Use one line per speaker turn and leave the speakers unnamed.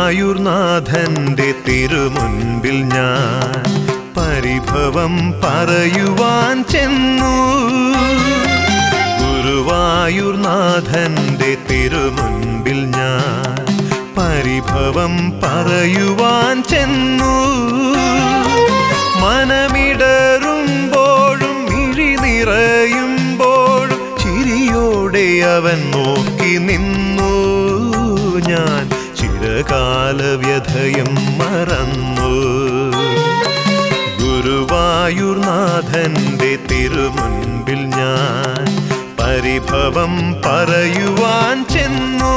ഗുരുവായൂർനാഥന്റെ തിരുമുൻപിൽ ഞാൻ പരിഭവം പറയുവാൻ ചെന്നു. ഗുരുവായൂർനാഥന്റെ തിരുമുൻപിൽ ഞാൻ പരിഭവം പറയുവാൻ ചെന്നു. മനമിടറുമ്പോഴും മിഴി നിറയുമ്പോഴും ചിരിയോടെ അവൻ നോക്കി നിന്നു. ഞാൻ ചിരകാലവ്യഥയും മറന്നു. ഗുരുവായൂർനാഥന്റെ തിരുമുൻപിൽ ഞാൻ പരിഭവം പറയുവാൻ ചെന്നു.